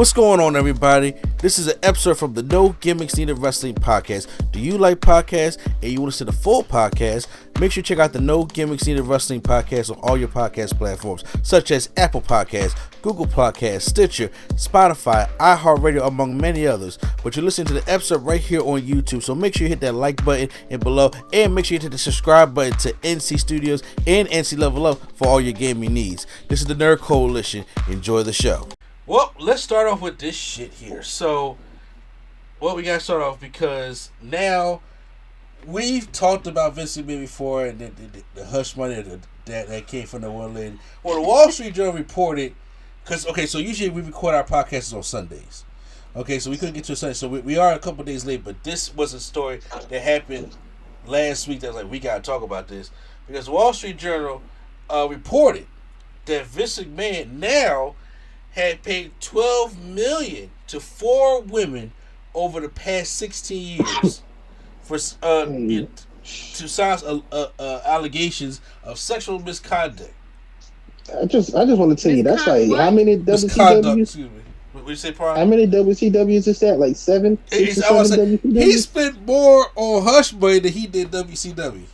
What's going on, everybody? This is an episode from the No Gimmicks Needed Wrestling podcast. Do you like podcasts and you want to see the full podcast? Make sure you check out the No Gimmicks Needed Wrestling podcast on all your podcast platforms, such as Apple Podcasts, Google Podcasts, Stitcher, Spotify, iHeartRadio, among many others. But you're listening to the episode right here on YouTube, so make sure you hit that like button and below, and make sure you hit the subscribe button to NC Studios and NC Level Up for all your gaming needs. This is the Nerd Coalition. Enjoy the show. Well, let's start off with this shit here. So, we gotta start off because now we've talked about Vince McMahon before and the hush money that came from the one lady. Well, the Wall Street Journal reported, so usually we record our podcasts on Sundays. Okay, so we couldn't get to a Sunday, so we are a couple days late, but this was a story that happened last week that was like, we gotta talk about this. Because the Wall Street Journal reported that Vince McMahon now had paid $12 million to 4 women over the past 16 years for to silence allegations of sexual misconduct. I just want to tell you, that's like how many WCWs? Excuse me. What you say, Prime? How many WCWs is that? Like 7? 6 or 7 WCWs? He spent more on hush money than he did WCW.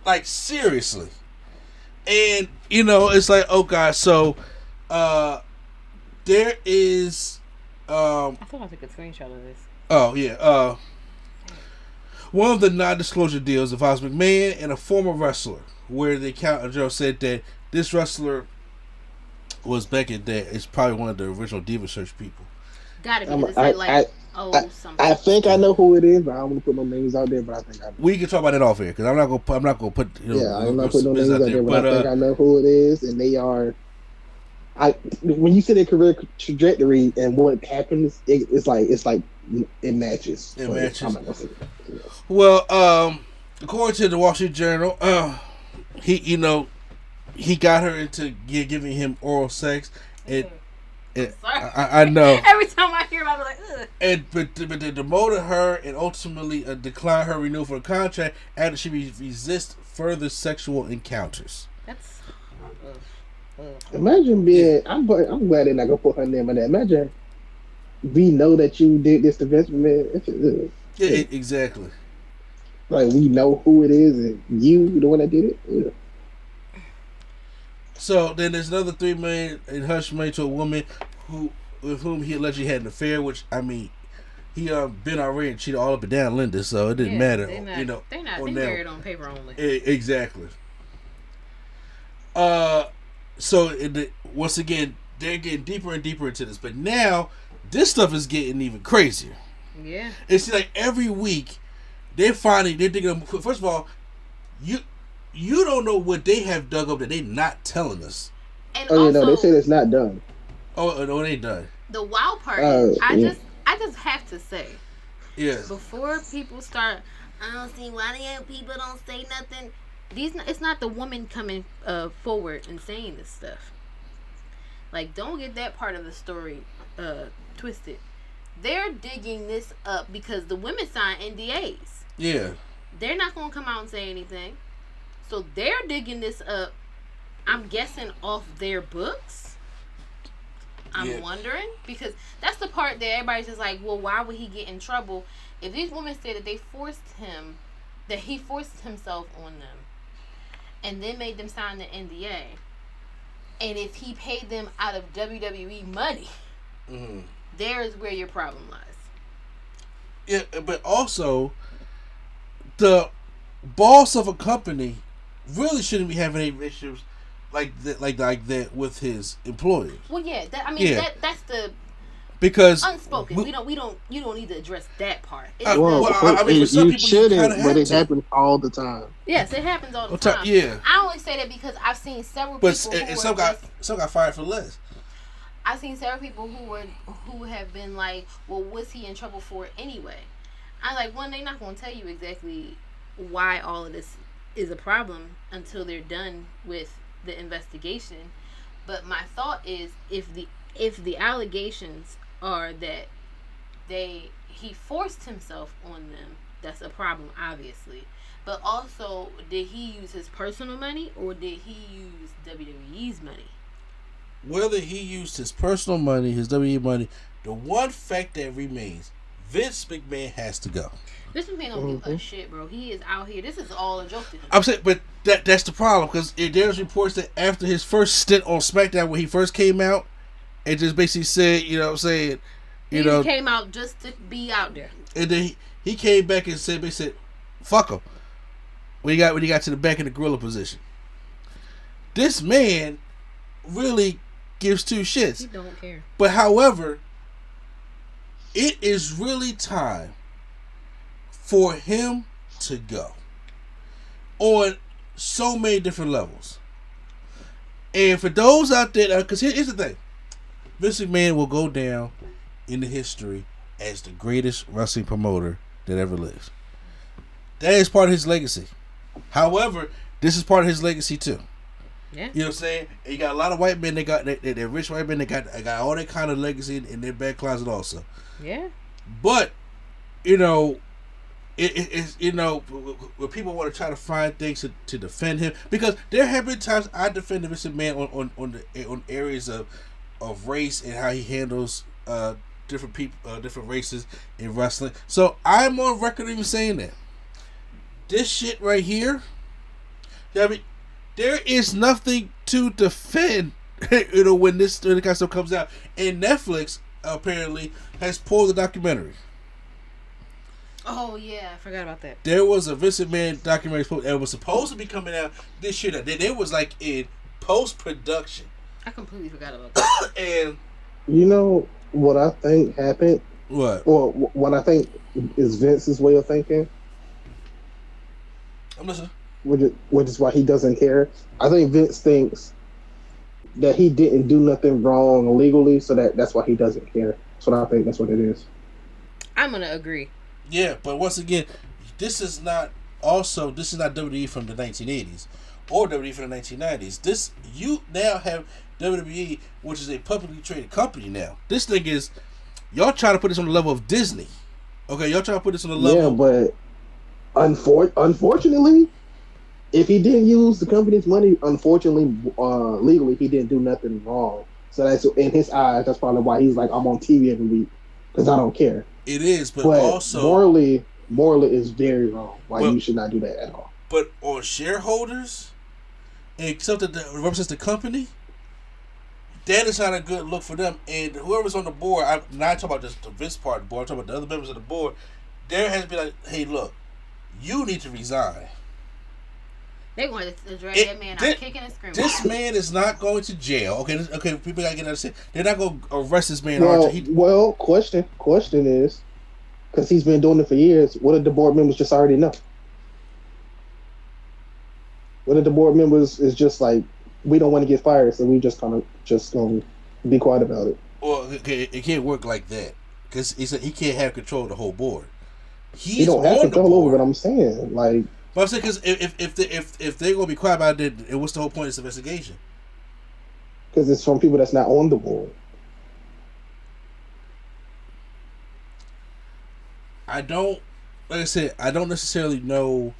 Like, seriously. And, it's like, oh, God, so, there is, I thought I took a screenshot of this. Oh, yeah, one of the non-disclosure deals involves McMahon and a former wrestler, where the account Joe said that this wrestler was Beckett, that is probably one of the original Diva Search people. Gotta be. Something. I think I know who it is, but I don't want to put no names out there. But I think I know. We can talk about it off here because I'm not gonna put. I'm not putting no names out there, but I think I know who it is, and they are. When you see their career trajectory and what happens, it's like it matches. It matches. Well, according to the Wall Street Journal, he got her into giving him oral sex, and I know. Every time I hear about it, I'm like, ugh. But they demoted her and ultimately declined her renewal for the contract after she resist further sexual encounters. That's. Imagine being. I'm glad they're not gonna put her name on that. Imagine we know that you did this to Vince McMahon. Yeah, exactly. Like we know who it is, and you the one that did it. Yeah. So then there's another $3 million in hush money to a woman with whom he allegedly had an affair. Which he been already and cheated all up and down Linda, so it didn't matter. They married on paper only. Exactly. So once again, they're getting deeper and deeper into this, but now this stuff is getting even crazier. Yeah. It's like every week they're digging. First of all, you don't know what they have dug up that they're not telling us. And they said it's not done. Oh, no, it ain't done. The wild part, I just have to say, before people start, I don't see why the people don't say nothing. It's not the woman coming forward and saying this stuff. Like, don't get that part of the story twisted. They're digging this up because the women signed NDAs. Yeah. They're not going to come out and say anything. So they're digging this up, I'm guessing, off their books. I'm wondering. Because that's the part that everybody's just like, well, why would he get in trouble? If these women say that he forced himself on them, and then made them sign the NDA, and if he paid them out of WWE money, there's where your problem lies. Yeah, but also, the boss of a company really shouldn't be having any issues like that with his employees. Well, that's the because unspoken. You don't need to address that part. For some people, shouldn't, but it happens all the time. Yes, it happens all the time. Yeah, I only say that because I've seen several people. But some got fired for less. I've seen several people who have been like, well, what's he in trouble for anyway? I'm like, one, they're not going to tell you exactly why all of this is a problem until they're done with the investigation. But my thought is, if the allegations are that he forced himself on them, that's a problem, obviously. But also, did he use his personal money or did he use WWE's money? whether he used his personal money, his WWE money, the one fact that remains, Vince McMahon has to go. Vince McMahon don't give a shit, bro. He is out here. This is all a joke to him. I'm saying, but that's the problem, because there's reports that after his first stint on SmackDown, when he first came out, and just basically said, you know what I'm saying, he came out just to be out there. And then he came back and said, fuck him. When he got to the back of the gorilla position. This man really gives two shits. He don't care. But however, it is really time for him to go. On so many different levels. And for those out there, because here's the thing. Vince McMahon will go down in the history as the greatest wrestling promoter that ever lived. That is part of his legacy. However, this is part of his legacy too. Yeah. You know what I'm saying? And you got a lot of white men they're rich white men, they got all that kind of legacy in their back closet also. Yeah. But, it's when people want to try to find things to defend him, because there have been times I defended Mr. Man on areas of race and how he handles different people, different races in wrestling. So I'm on record even saying that. This shit right here, I mean, there is nothing to defend, when this kind of stuff comes out. And Netflix apparently has pulled the documentary. Oh yeah, I forgot about that. There was a Vince McMahon documentary that was supposed to be coming out this year. It was like in post-production. I completely forgot about that. And you know what I think happened? What? Or what I think is Vince's way of thinking? I'm listening. Which is why he doesn't care. I think Vince thinks that he didn't do nothing wrong legally, so that's why he doesn't care. So I think that's what it is. I'm gonna agree. Yeah, but once again, this is not WWE from the 1980s or WWE from the 1990s. You now have WWE, which is a publicly traded company now. This thing is, y'all try to put this on the level of Disney. Okay, y'all try to put this on the level. Yeah, but unfortunately, if he didn't use the company's money, unfortunately, legally, he didn't do nothing wrong. So that's, in his eyes, that's probably why he's like, I'm on TV every week, because I don't care. It is, but also morally is very wrong. You should not do that at all. But on shareholders, and something that represents the company, that is not a good look for them. And whoever's on the board, I'm not talking about just the Vince part of the board, I'm talking about the other members of the board. There has been like, hey, look, you need to resign. They want to drag that man out kicking and screaming. This man is not going to jail. Okay. People gotta get understand. They're not going to arrest this man. Question is, because he's been doing it for years. What did the board members just already know? What if the board members is just like, we don't want to get fired, so we just gonna be quiet about it? Well, it can't work like that, because he can't have control of the whole board. He don't have control over what I'm saying, like. But I'm saying, because if they're gonna be quiet about it, what's the whole point of this investigation? Because it's from people that's not on the board. Like I said, I don't necessarily know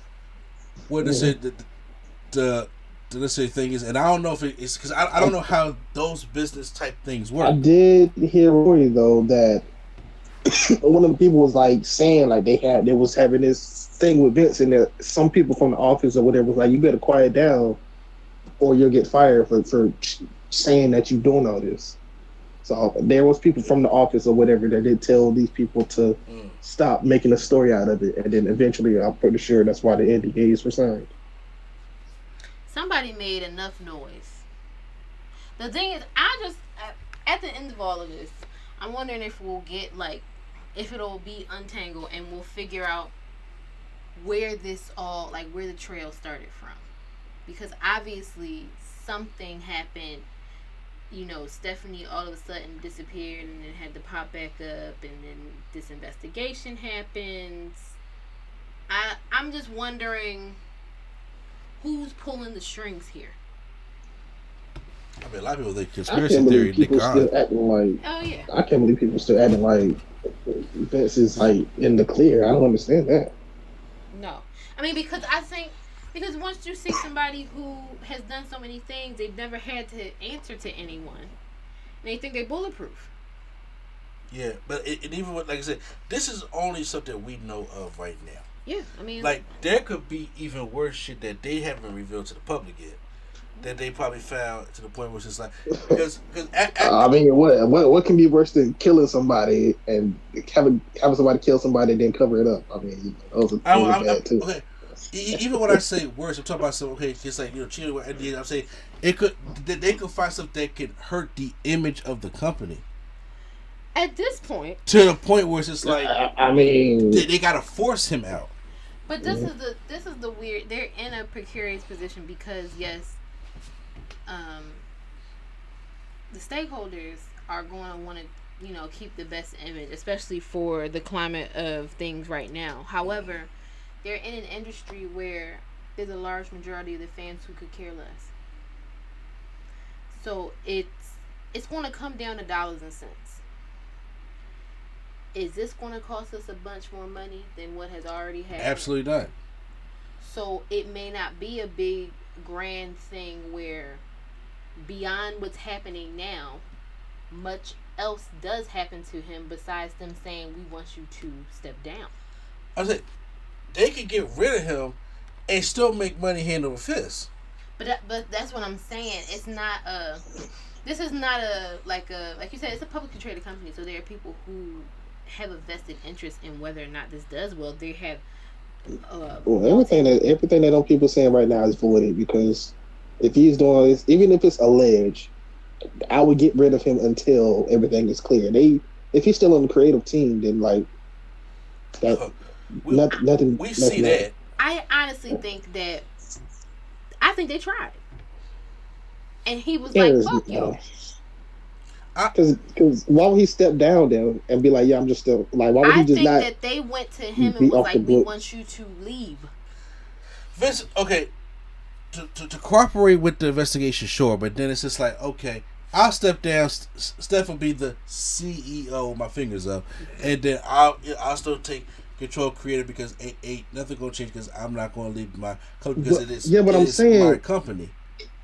what the necessary thing is, and I don't know if it's because I don't know how those business type things work. I did hear a story though that one of the people was like saying like they was having this thing with Vince, and that some people from the office or whatever was like, you better quiet down or you'll get fired for saying that you're doing all this. So there was people from the office or whatever that did tell these people to stop making a story out of it, and then eventually I'm pretty sure that's why the NDAs were signed. Somebody made enough noise. The thing is, at the end of all of this, I'm wondering if we'll get if it'll be untangled and we'll figure out where this all, where the trail started from. Because obviously something happened. Stephanie all of a sudden disappeared and then had to pop back up, and then this investigation happens. I'm just wondering who's pulling the strings here. I mean, a lot of people think conspiracy theory. Oh yeah. I can't believe people still acting like Vince is in the clear. I don't understand that. No, I mean because I think Because once you see somebody who has done so many things, they've never had to answer to anyone, and they think they're bulletproof. Yeah, but it even with, like I said, this is only something that we know of right now. Yeah, I mean, like there could be even worse shit that they haven't revealed to the public yet. That they probably found to the point where it's just like because I mean, what can be worse than killing somebody and having somebody kill somebody and then cover it up? I mean, those are bad too. Okay. Even when I say worse, I'm talking about some it's like cheating with ideas. I'm saying they could find something that could hurt the image of the company. At this point, to the point where it's just like I mean, they gotta force him out. But this is the weird. They're in a precarious position because yes. The stakeholders are going to want to, keep the best image, especially for the climate of things right now. However, they're in an industry where there's a large majority of the fans who could care less. So it's going to come down to dollars and cents. Is this going to cost us a bunch more money than what has already happened? Absolutely not. So it may not be a big grand thing where beyond what's happening now, much else does happen to him besides them saying we want you to step down. I said they could get rid of him and still make money hand over fist. But that's what I'm saying. It's not a. This is not like you said. It's a publicly traded company, so there are people who have a vested interest in whether or not this does well. They have. Everything that people saying right now is voided because. If he's doing this, even if it's alleged, I would get rid of him until everything is clear. If he's still on the creative team, then like that, nothing. We see that. I honestly think that I think they tried, and he was like, "Fuck you." Because why would he step down there and be like, "Yeah, I'm just still like"? Why would he just not? I think that they went to him and was like, "We want you to leave." Vince, okay. To cooperate with the investigation, sure, but then it's just like, okay, I'll step down. Steph will be the CEO. My fingers up, and then I'll still take control creative because ain't nothing gonna change because I'm not gonna leave my company because it is. Yeah, but I'm saying my company.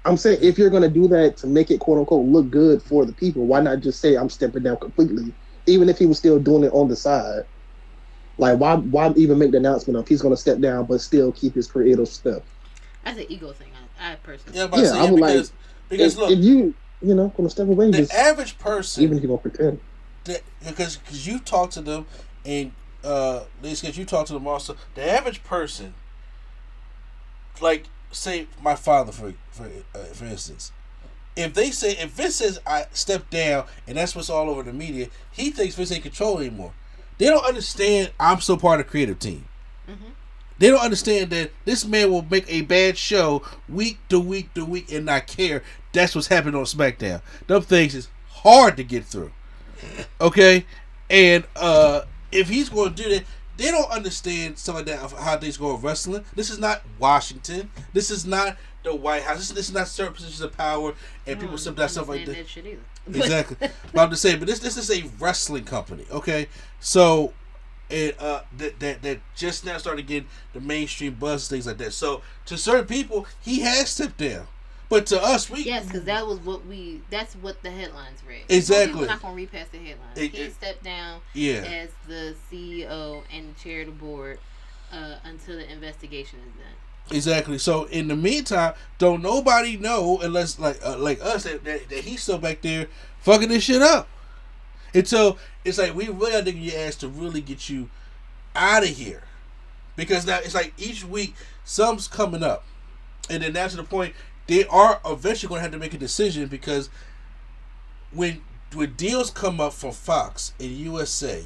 I'm saying if you're gonna do that to make it quote unquote look good for the people, why not just say I'm stepping down completely, even if he was still doing it on the side? Like why even make the announcement of he's gonna step down but still keep his creative stuff? That's an ego thing. I personally. Yeah, but I would because look, if you gonna step away, the average person, even if you gonna pretend, because you talk to them and because you talk to them also, the average person, like say my father for instance, if Vince says I step down and that's what's all over the media, he thinks Vince ain't control anymore. They don't understand I'm still part of the creative team. Mm-hmm. They don't understand that this man will make a bad show week to week to week and not care. That's what's happening on SmackDown. Them things is hard to get through. Okay? And if he's going to do that, they don't understand some of that of how things go in wrestling. This is not Washington. This is not the White House. This is not certain positions of power and people step that stuff like that. Shit either. Exactly. But I'm just saying, but this is a wrestling company. Okay? So that just now started getting the mainstream buzz, things like that. So to certain people, he has stepped down, but to us, because that's what the headlines read. Exactly. We're not gonna read past the headlines. He stepped down as the CEO and the chair of the board until the investigation is done. Exactly. So in the meantime, don't nobody know unless like us that he's still back there fucking this shit up. Until it's like we really gotta dig your ass to really get you out of here, because now it's like each week some's coming up, and then now to the point they are eventually going to have to make a decision because when deals come up from Fox and USA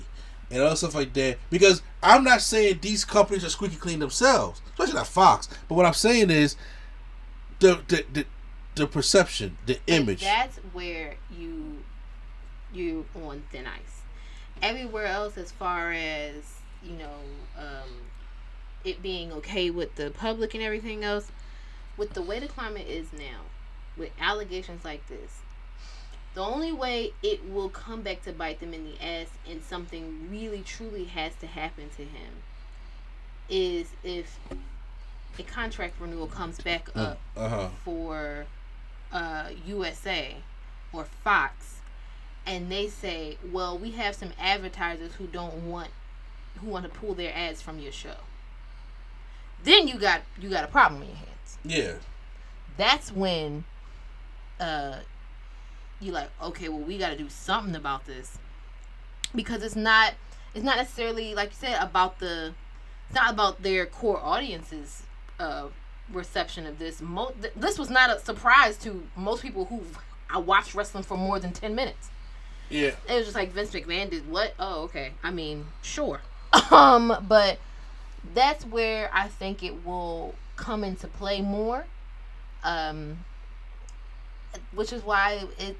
and other stuff like that, because I'm not saying these companies are squeaky clean themselves, especially not Fox, but what I'm saying is the perception, the image. That's where you're on thin ice. Everywhere else, as far as it being okay with the public and everything else, with the way the climate is now, with allegations like this, the only way it will come back to bite them in the ass and something really truly has to happen to him is if a contract renewal comes back up for USA or Fox, and they say, well, we have some advertisers who want to pull their ads from your show, then you got a problem in your hands. Yeah. That's when you're like, okay, well, we got to do something about this, because it's not necessarily, like you said, it's not about their core audience's reception of this. This was not a surprise to most people who watched wrestling for more than 10 minutes. Yeah. It was just like, Vince McMahon did what? Oh, okay. I mean, sure. But that's where I think it will come into play more. Which is why it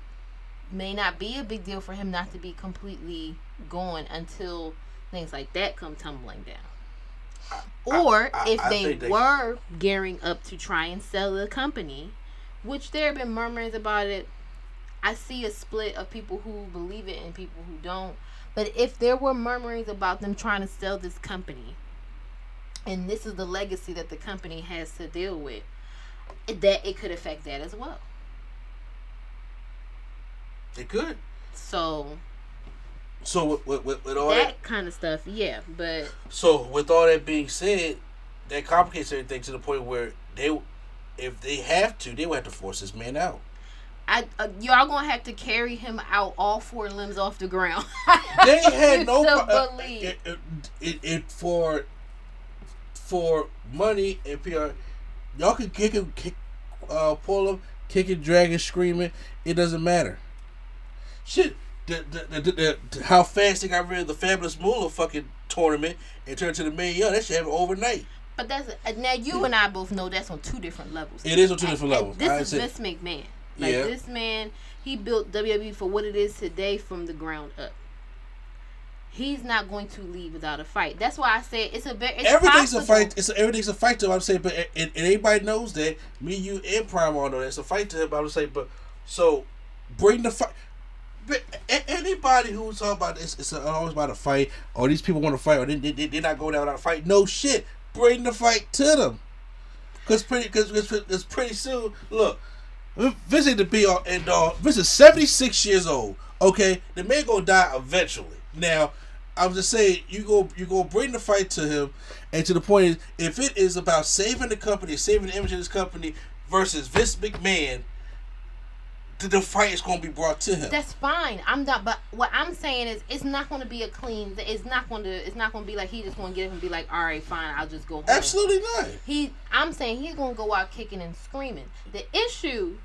may not be a big deal for him not to be completely gone until things like that come tumbling down. Or if they were gearing up to try and sell the company, which there have been murmurings about it. I see a split of people who believe it and people who don't. But if there were murmurings about them trying to sell this company, and this is the legacy that the company has to deal with, that it could affect that as well. It could. So with all that kind of stuff, yeah. But so with all that being said, that complicates everything to the point where if they have to, they will have to force this man out. Y'all gonna have to carry him out, all four limbs off the ground. They had no believe it for money and PR. Y'all can kick him, pull him, kicking, dragging, screaming. It doesn't matter. Shit, how fast they got rid of the Fabulous Moolah fucking tournament and turned to the Mae Young. That shit happened overnight. But that's now you and I both know that's on two different levels. It is on two different levels. This is Vince McMahon. Like, this man, he built WWE for what it is today from the ground up. He's not going to leave without a fight. That's why I say everything's possible. A fight. Everything's a fight to him. I'm saying, but and everybody knows that. Me, you, and Prime all know that it's a fight to him. But I'm saying, but so bring the fight. Anybody who's talking about this, it's always about a fight, or these people want to fight, or they're not going down without a fight. No shit. Bring the fight to them. Because pretty soon, look, Vince ain't the be all end all. Vince is 76 years old. Okay, the man gonna die eventually. Now, I was just saying, you go bring the fight to him, and to the point is, if it is about saving the company, saving the image of this company versus Vince McMahon, the fight is going to be brought to him. That's fine. I'm not. But what I'm saying is, it's not going to be a clean. It's not going to be like he just going to get up and be like, all right, fine, I'll just go home. Absolutely not. I'm saying he's going to go out kicking and screaming. The issue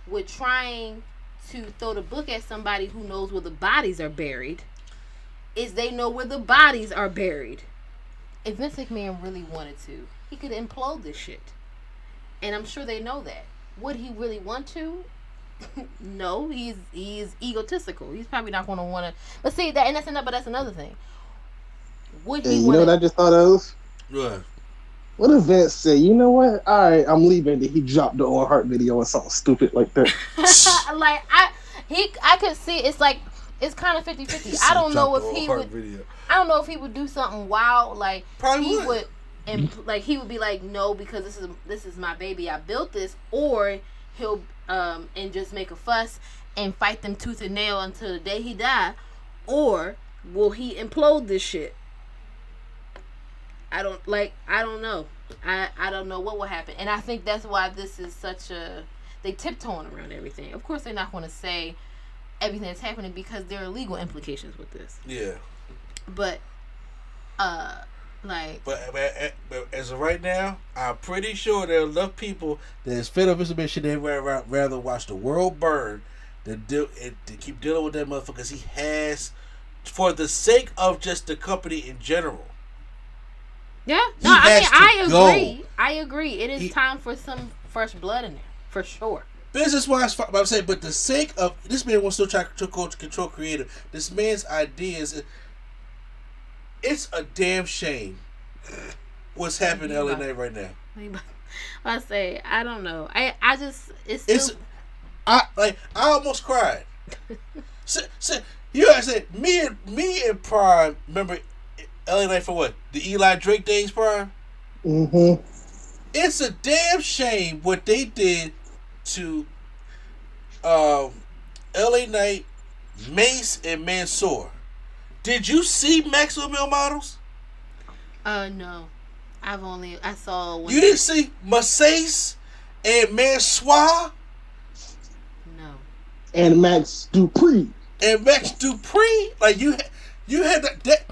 with trying to throw the book at somebody who knows where the bodies are buried is they know where the bodies are buried. If Vince McMahon really wanted to, he could implode this shit, and I'm sure they know that. Would he really want to? No, he's egotistical. He's probably not going to want to. But see that, and that's another thing. Would he? You know what I just thought of? What? What if Vince said, "You know what? All right, I'm leaving." Then he dropped the On Heart video or something stupid like that. Like I could see it's like it's kind of 50-50. I don't know if he would. Video. I don't know if he would do something wild like probably he would, and like he would be like, no, because this is my baby. I built this, or he'll and just make a fuss and fight them tooth and nail until the day he die, or will he implode this shit? I don't know. I don't know what will happen, and I think that's why this is such a they tiptoeing around everything. Of course, they're not going to say everything that's happening because there are legal implications with this. Yeah, but But as of right now, I'm pretty sure there are enough people that is fed up with this shit. They'd rather watch the world burn than to keep dealing with that motherfucker. Because he has, for the sake of just the company in general. Yeah, no, I agree. I agree. It is time for some fresh blood in there, for sure. Business wise, but I'm saying, but the sake of this man wants to try to control creative. This man's ideas. It's a damn shame what's happening in LA right now. I say, I don't know. I almost cried. You gotta say, me and Prime, remember LA Night for what? The Eli Drake days, Prime? Mm-hmm. It's a damn shame what they did to LA Knight, Mace, and Mansoor. Did you see Maximum Male Models? No. I saw one. You didn't see Mace and Mansoor? No. And Max Dupree. And Max Dupree? Like, you had that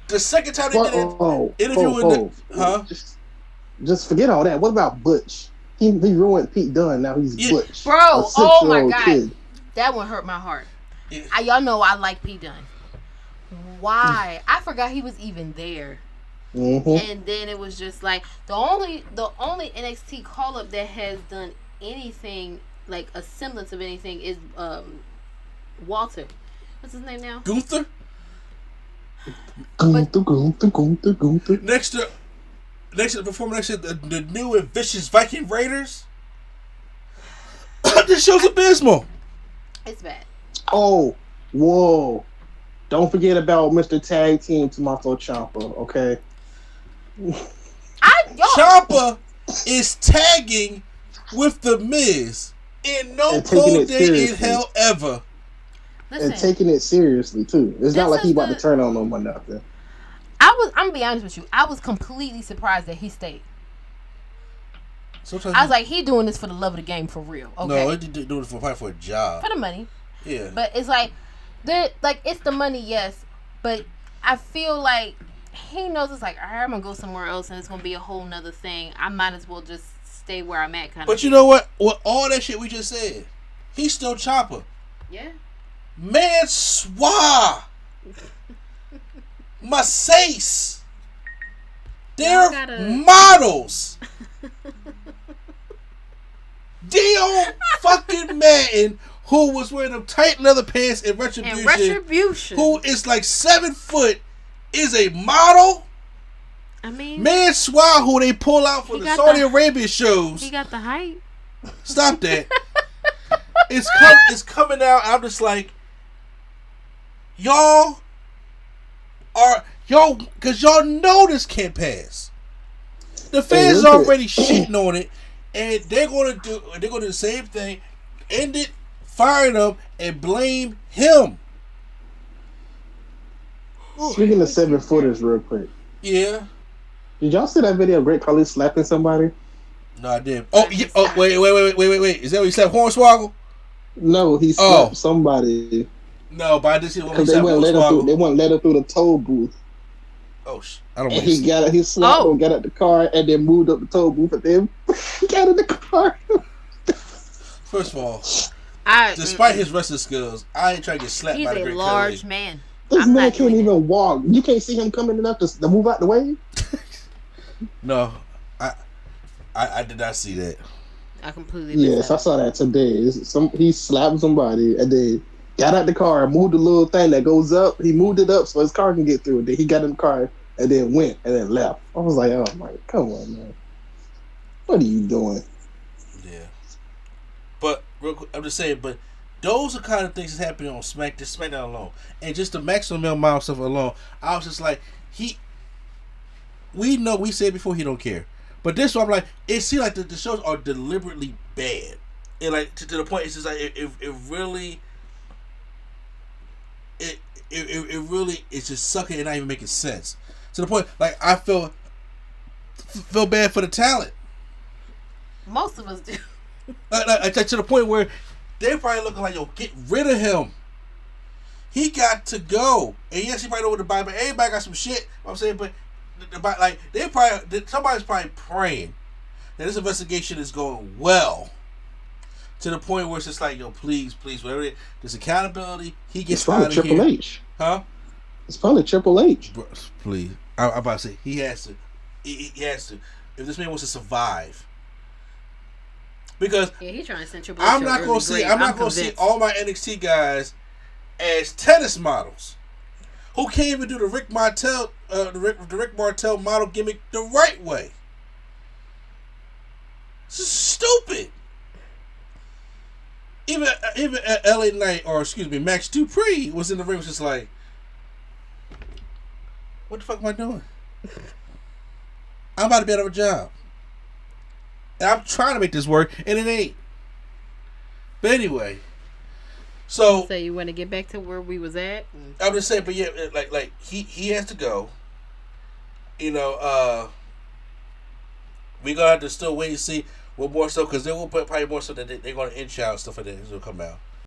the second time they did an interview huh? Just forget all that. What about Butch? He ruined Pete Dunne. Now he's Butch. Bro, oh my God. Kid. That one hurt my heart. Yeah. Y'all know I like Pete Dunne. Why? I forgot he was even there. Mm-hmm. And then it was just like the only NXT call up that has done anything like a semblance of anything is Walter. What's his name now? Gunther? Gunther. Next to the new and vicious Viking Raiders. This show's abysmal. It's bad. Oh, whoa. Don't forget about Mr. Tag Team Tommaso Ciampa, okay? Ciampa is tagging with The Miz in no cold day in hell ever. Listen, and taking it seriously, too. It's not like he about to turn on them or nothing. I'm going to be honest with you. I was completely surprised that he stayed. I was like, he doing this for the love of the game for real. Okay. No, he doing it for a job. For the money. Yeah. But it's like, it's the money, yes. But I feel like he knows it's like, all right, I'm going to go somewhere else and it's going to be a whole nother thing. I might as well just stay where I'm at kind of But you know what? With all that shit we just said, he's still Ciampa. Yeah. Mansoor. Mace. They're models. Dion fucking Madden, who was wearing them tight leather pants in Retribution, who is like 7 foot, is a model. I mean, Mansoor, who they pull out for the Saudi Arabia shows. He got the height. Stop that. It's coming out. I'm just like, because y'all know this can't pass. The fans are already shitting on it, and they're gonna do the same thing, end it, fire them, and blame him. Speaking of 7-footers, real quick. Yeah. Did y'all see that video of Great Khali slapping somebody? No, I didn't. Oh, yeah. Oh, wait. Is that what he slapped Hornswoggle? No, he slapped somebody. No, but I did see one. Because they wouldn't let him through the toll booth. Oh, I don't know. He slapped him, got out the car, and then moved up the toll booth, and then got in the car. First of all, despite his wrestling skills, I ain't trying to get slapped by the Great Khali. He's a large man. This man can't even walk. You can't see him coming enough to move out the way. No, I did not see that. I completely I saw that today. He slapped somebody and then got out the car and moved the little thing that goes up. He moved it up so his car can get through. Then he got in the car and then went and then left. I was like, oh my, come on, man. What are you doing? Yeah. But real quick, I'm just saying, but those are kind of things that's happening on SmackDown alone. And just the Maximum Male Model stuff alone, I was just like, we know, we said before, he don't care. But this one, I'm like, it seems like the shows are deliberately bad. And like, to the point, it's just like, it really, it's just sucking and not even making sense. To the point, like, I feel bad for the talent. Most of us do. To the point where they're probably looking like, yo, get rid of him. He got to go. And yes, he probably know what to buy, but everybody got some shit. You know what I'm saying, but like somebody's probably praying that this investigation is going well. To the point where it's just like, yo, please, whatever it is, there's accountability. He gets out of here. Triple H. Huh? It's probably Triple H. Bro, please. I'm about to say, he has to. He has to. If this man wants to survive. Because he's trying to send Triple H. I'm not going to see all my NXT guys as tennis models who can't even do the Rick Martel model gimmick the right way. This is stupid. Even LA Knight, or excuse me, Max Dupree was in the ring, was just like, what the fuck am I doing? I'm about to be out of a job. And I'm trying to make this work, and it ain't. But anyway, so you want to get back to where we was at? I'm just saying, but yeah, like he has to go. You know, we gonna have to still wait and see what more stuff, because there will probably more stuff that they're gonna inch out stuff like that will come out.